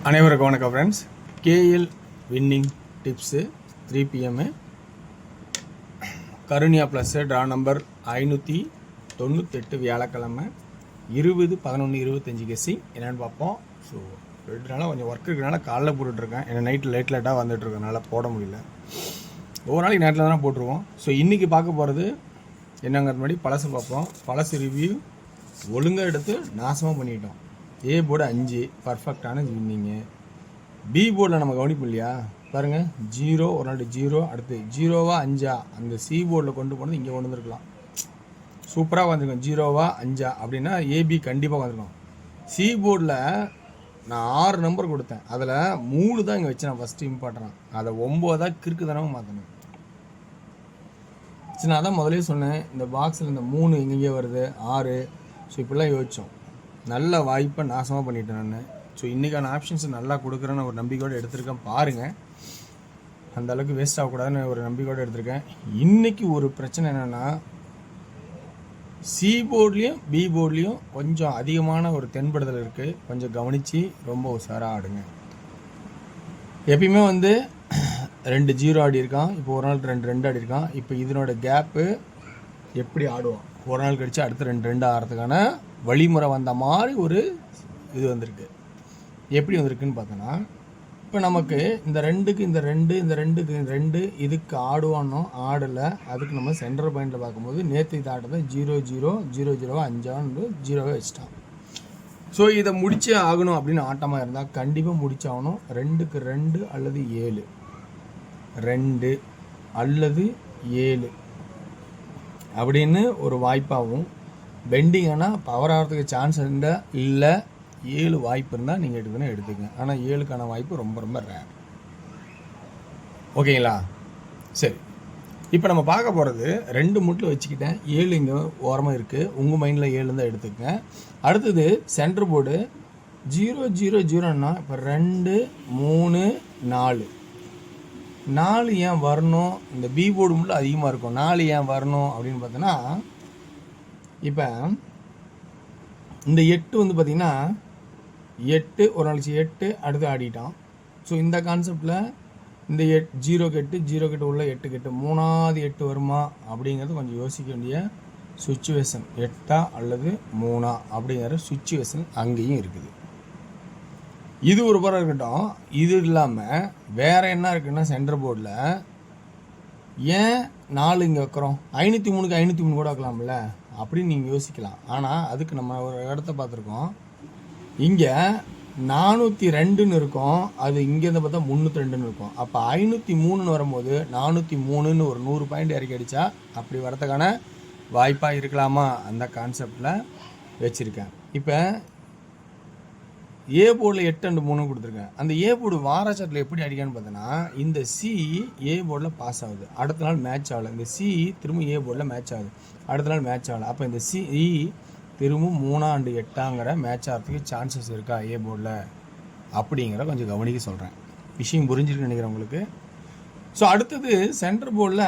அனைவருக்கும் வணக்கம் friends. KL winning tips 3 PM Karunya plus draw number 598 வியாழக்கிழமை 20/11/25 கெஸ்ஸிங் என்னென்னு பார்ப்போம். ஸோ 2 நாளாக கொஞ்சம் ஒர்க் இருக்கிறனால காலைல போட்டுட்ருக்கேன். ஏன்னா நைட்டு லேட்டாக வந்துட்டுருக்கனால போட முடியல. ஒவ்வொரு நாளைக்கு நேரத்தில் தானே போட்டுருவோம். ஸோ இன்றைக்கி பார்க்க போகிறது என்னங்கிறது முன்னாடி பழசு பார்ப்போம். பழசு ரிவ்யூ ஒழுங்காக எடுத்து நாசமாக பண்ணிட்டோம். ஏ போர்டு 5 பர்ஃபெக்டான வின்னிங்கு. பி போர்டில் நம்ம கவனிப்போம் இல்லையா, பாருங்கள் 0 ஒரு நாள் 0, அடுத்து 0வா 5ஆ அந்த சி போர்டில் கொண்டு போனது இங்கே கொண்டு வந்துருக்கலாம். சூப்பராக வந்துருக்கோம். 0வா 5ஆ அப்படின்னா ஏபி கண்டிப்பாக வந்துருக்கோம். சி போர்டில் நான் 6 நம்பர் கொடுத்தேன், அதில் 3 தான் இங்கே வச்சு நான் ஃபஸ்ட்டு இம்பார்ட்டனாக அதை 9 கிறுக்கு தானே மாற்றணும். சரி, நான் தான் முதலே சொன்னேன் இந்த பாக்ஸில் இந்த 3 எங்கெங்கே வருது 6. ஸோ இப்படிலாம் யோசித்தோம். நல்ல வாய்ப்பை நாசமாக பண்ணிட்டேன் நான். ஸோ இன்றைக்கான ஆப்ஷன்ஸ் நல்லா கொடுக்குறேன்னு ஒரு நம்பிக்கையோடு எடுத்திருக்கேன். பாருங்கள், அந்த அளவுக்கு வேஸ்ட் ஆகக்கூடாதுன்னு ஒரு நம்பிக்கையோடு எடுத்திருக்கேன். இன்றைக்கி ஒரு பிரச்சனை என்னென்னா, சி போர்ட்லேயும் பி போர்ட்லேயும் கொஞ்சம் அதிகமான ஒரு தென்படுதல் இருக்குது. கொஞ்சம் கவனித்து ரொம்ப உஷாராக ஆடுங்க. எப்பயுமே 2 0 ஆடி இருக்கான். இப்போ ஒரு நாள் 2 ஆடி இருக்கான். இப்போ இதனோட கேப்பு எப்படி ஆடுவான், ஒரு நாள் கழித்து அடுத்து 2 ஆடுறதுக்கான வழிமுறை வந்த மாதிரி ஒரு இது வந்திருக்கு. எப்படி வந்திருக்குன்னு பார்த்தோன்னா, இப்போ நமக்கு இந்த 2க்கு இந்த 2 இந்த 2க்கு 2 இதுக்கு ஆடுவானோ ஆடலை. அதுக்கு நம்ம சென்டர் பாயிண்டில் பார்க்கும்போது நேற்று இது ஆடுறத 0 0 0 0 5 0 வச்சுட்டான். ஸோ இதை முடிச்சே ஆகணும் அப்படின்னு ஆட்டமாக இருந்தால் கண்டிப்பாக முடிச்சாகணும். 2க்கு 2 அல்லது 7, 2 அல்லது 7 அப்படின்னு ஒரு வாய்ப்பாகவும், பெண்டிங் ஆனால் பவர் ஆகிறதுக்கு சான்ஸ் இல்லை 7 வாய்ப்பு இருந்தால் நீங்கள் எடுத்துக்கங்க. ஆனால் 7க்கான வாய்ப்பு ரொம்ப ரொம்ப ரேர். ஓகேங்களா? சரி, இப்போ நம்ம பார்க்க போகிறது 2 முட்டில் வச்சுக்கிட்டேன். 7 இங்கே ஓரமாக இருக்குது. உங்கள் மைண்டில் 7 தான் எடுத்துக்கங்க. அடுத்தது சென்டர் போர்டு 0 0 0ன்னா இப்போ 2 3 4 4 ஏன் வரணும்? இந்த பி போர்டு மட்டும் அதிகமாக இருக்கும். 4 ஏன் வரணும் அப்படின்னு பார்த்தோன்னா, இப்போ இந்த 8 பார்த்திங்கன்னா 8 ஒரு நாளைக்கு 8 அடுத்து ஆடிட்டான். ஸோ இந்த கான்செப்டில் இந்த 0 கெட்டு 0 கெட்டு உள்ள 8 கெட்டு 3வது 8 வருமா அப்படிங்கிறது கொஞ்சம் யோசிக்க வேண்டிய சுச்சுவேஷன். 8 அல்லது 3 அப்படிங்கிற சுச்சுவேஷன் அங்கேயும் இருக்குது. இது ஒரு புறம் இருக்கட்டும். இது இல்லாமல் வேறு என்ன இருக்குன்னா, சென்டர் போர்டில் ஏன் 4 இங்கே வைக்கிறோம்? 503க்கு 503 கூட வைக்கலாம்ல அப்படின்னு நீங்கள் யோசிக்கலாம். ஆனால் அதுக்கு நம்ம ஒரு இடத்த பார்த்துருக்கோம். இங்கே 402ன்னு இருக்கும், அது இங்கேருந்து பார்த்தா 302ன்னு இருக்கும். அப்போ 503ன்னு வரும்போது 403ன்னு ஒரு 100 பாயிண்ட் இறக்கி அடித்தா அப்படி வரதுக்கான வாய்ப்பாக இருக்கலாமா, அந்த கான்செப்டில் வச்சுருக்கேன். இப்போ ஏ போர்டில் 8 and 3 கொடுத்துருக்கேன். அந்த ஏ போர்டு வாராச்சாட்டில் எப்படி அடிக்கான்னு பார்த்தோன்னா, இந்த சி ஏ போர்டில் பாஸ் ஆகுது, அடுத்த நாள் மேட்ச் ஆகலை. இந்த சி திரும்ப ஏ போர்டில் மேட்ச் ஆகுது, அடுத்த நாள் மேட்ச் ஆகலை. அப்போ இந்த சி திரும்ப 3 and 8 மேட்ச் ஆகிறதுக்கு சான்சஸ் இருக்கா ஏ போர்டில் அப்படிங்கிற கொஞ்சம் கவனிக்க சொல்கிறேன். விஷயம் புரிஞ்சுட்டு நினைக்கிறேன் உங்களுக்கு. ஸோ அடுத்தது சென்டர் போர்டில்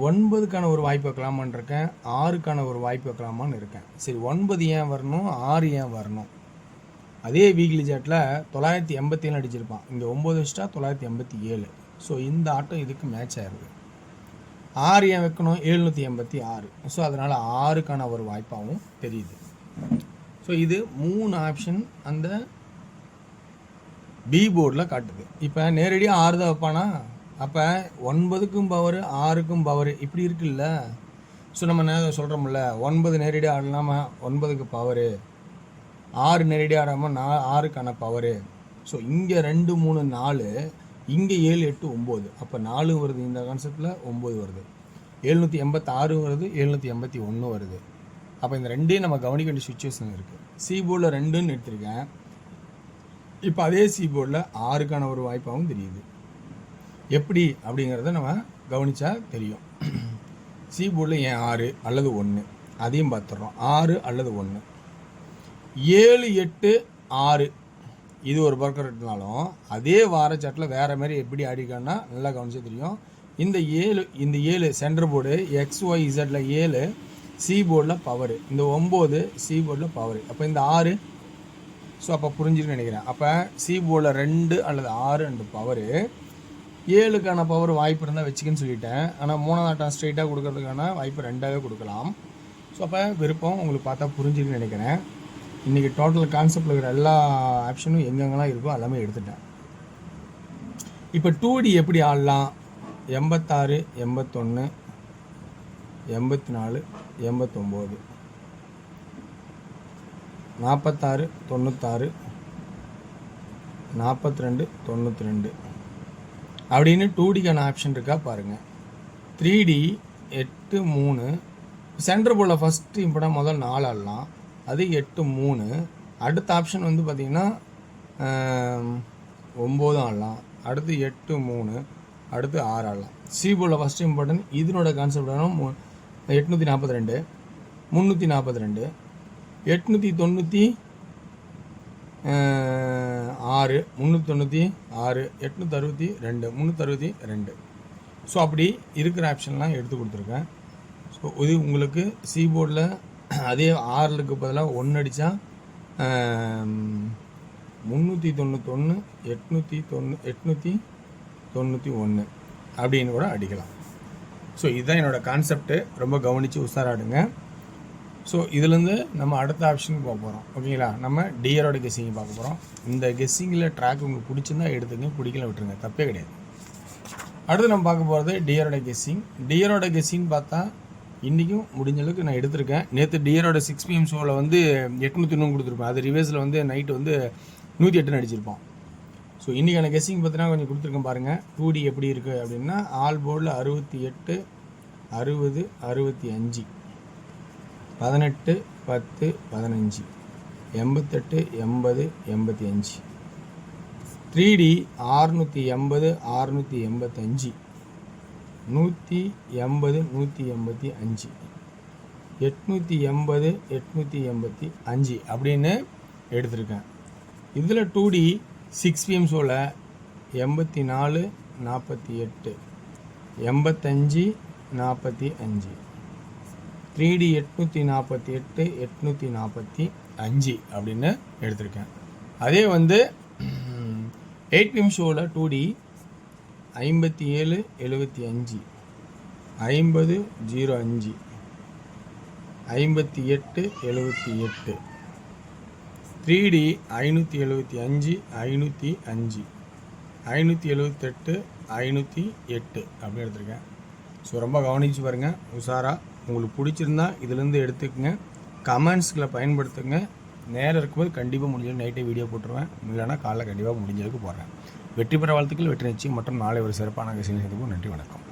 9க்கான ஒரு வாய்ப்பு வைக்கலாமான்னு இருக்கேன், 6க்கான ஒரு வாய்ப்பு வைக்கலாமான்னு இருக்கேன். சரி, 9 ஏன் வரணும், 6 ஏன் வரணும்? அதே வீக்லி சாட்டில் 987 அடிச்சிருப்பான். இங்கே 9 வச்சுட்டா 987. ஸோ இந்த ஆட்டம் இதுக்கு மேட்ச் ஆகிருது. 6 ஏன் வைக்கணும், 786. ஸோ அதனால் 6க்கான ஒரு வாய்ப்பாகவும் தெரியுது. ஸோ இது 3 ஆப்ஷன் அந்த பி போர்டில் காட்டுது. இப்போ நேரடியாக 6 தான் வைப்பானா, அப்போ 9க்கும் பவர் 6க்கும் பவர் இப்படி இருக்குல்ல. ஸோ நம்ம என்ன சொல்கிறோம்ல, 9 நேரடியாக ஆடலாமா, 9க்கு பவரு, 6 நேரடியாக ஆடாமல் 6க்கான பவரு. ஸோ இங்கே 2 3 4, இங்கே 7 8 9. அப்போ 4 வருது இந்த கான்செப்டில், 9 வருது, 786 வருது, 781 வருது. அப்போ இந்த 2 நம்ம கவனிக்க வேண்டிய சுச்சுவேஷன் இருக்குது. சி போர்டில் 2ன்னு எடுத்திருக்கேன். இப்போ அதே சி போர்டில் 6க்கான ஒரு வாய்ப்பாகவும் தெரியுது. எப்படி அப்படிங்கிறத நம்ம கவனித்தா தெரியும். சி போர்டில் ஏன் 6 அல்லது 1 அதையும் பார்த்துடுறோம். 6 அல்லது 1, 7 8 6 இது ஒரு பக்கம் இருந்தாலும் அதே வாரச்சாட்டில் வேறு மாதிரி எப்படி ஆடிக்கான்னா நல்லா கவனிச்சா தெரியும். இந்த 7 சென்டர் போர்டு XYZல 7 சி போர்டில் பவரு, இந்த 9 சி போர்டில் பவரு. அப்போ இந்த 6 ஸோ அப்போ புரிஞ்சுன்னு நினைக்கிறேன். அப்போ சி போர்டில் 2 அல்லது 6 அண்டு பவரு 7க்கான பவர் வாய்ப்பு இருந்தால் வச்சுக்கன்னு சொல்லிட்டேன். ஆனால் 3ஆவது ஆட்டம் ஸ்ட்ரெயிட்டாக கொடுக்கறதுக்கான வாய்ப்பு 2ஆகவே கொடுக்கலாம். ஸோ அப்போ விருப்பம் உங்களுக்கு பார்த்தா புரிஞ்சுன்னு நினைக்கிறேன். இன்றைக்கி டோட்டல் கான்செப்டில் இருக்கிற எல்லா ஆப்ஷனும் எங்கெங்கெல்லாம் இருக்கோ எல்லாமே எடுத்துட்டேன். இப்போ 2D எப்படி ஆடலாம்? 86, 81, 84, 89, 46, 96, 42, 92 அப்படின்னு 2Dக்கான ஆப்ஷன் இருக்கா பாருங்கள். 3D 8, 3 சென்டர் போர்டில் ஃபஸ்ட்டு இம்படம் முதல் 4 ஆடலாம். அது 8, 3. அடுத்த ஆப்ஷன் வந்து பார்த்திங்கன்னா 9 ஆடலாம். அடுத்து 8, 3. அடுத்து 6 ஆடலாம். சி போர்டில் ஃபஸ்ட்டு இம்பார்ட்டன்ட் இதனோட கான்செப்ட் 842, 342, 896, 396, 862, 362. ஸோ அப்படி இருக்கிற ஆப்ஷன்லாம் எடுத்து கொடுத்துருக்கேன். ஸோ இது உங்களுக்கு சி போர்டில் அதே 6க்கு பதிலாக 1 அடித்தா 391, 891 அப்படின்னு கூட அடிக்கலாம். ஸோ இதுதான் என்னோடய கான்செப்ட்டு. ரொம்ப கவனித்து உஷாராடுங்க. ஸோ இதுலேருந்து நம்ம அடுத்த ஆப்ஷனுக்கு போக போகிறோம். ஓகேங்களா? நம்ம டியரோட கெஸ்ஸிங் பார்க்க போகிறோம். இந்த கெஸ்ஸிங்கில் ட்ராக் உங்களுக்கு பிடிச்சிருந்தா எடுத்துங்க, பிடிக்கல விட்டுருங்க, தப்பே கிடையாது. அடுத்து நம்ம பார்க்க போகிறது டியரோட கெஸ்ஸிங். டியரோட கெஸ்ஸிங் பார்த்தா இன்றைக்கும் முடிஞ்ச அளவுக்கு நான் எடுத்திருக்கேன். நேற்று டியரோட 6 PM ஷோவில் வந்து 803 கொடுத்துருப்பேன். அது ரிவேர்ஸில் வந்து நைட்டு வந்து 108 அடிச்சிருப்போம். ஸோ இன்றைக்கான கெஸ்ஸிங் பார்த்தீங்கன்னா கொஞ்சம் கொடுத்துருக்கேன் பாருங்கள். 2D எப்படி இருக்குது அப்படின்னா ஆல் போர்டில் 68, 60, 65, 18, 10, 15, 88, 80, 85. 3D 680, 685, 180, 185, 880, 885 அப்படின்னு எடுத்திருக்கேன். இதில் 2D 6 PM ஷோவில் 84, 48, 85, 45, 3D 848, 845 அப்படின்னு எடுத்திருக்கேன். அதே வந்து 8 PM ஷோவில் 2D 57, 75, 50, 05, 58, 78, 3D 575, 505, 578, 508 அப்படின்னு எடுத்திருக்கேன். ஸோ ரொம்ப கவனித்து பாருங்கள் உஷாராக. உங்களுக்கு பிடிச்சிருந்தா இதுலேருந்து எடுத்துக்கங்க, கமெண்ட்ஸ்களை பயன்படுத்துங்க. நேரம் இருக்கும்போது கண்டிப்பாக முடிஞ்சது நைட்டே வீடியோ போட்டுருவேன். இல்லைனா காலைல கண்டிப்பாக முடிஞ்சதுக்கு போடுறேன். வெற்றி பெற வாழ்த்துக்கள், வெற்றி நிச்சயம் மற்றும் நாளை ஒரு சிறப்பான கசின் சந்திப்போம். நன்றி, வணக்கம்.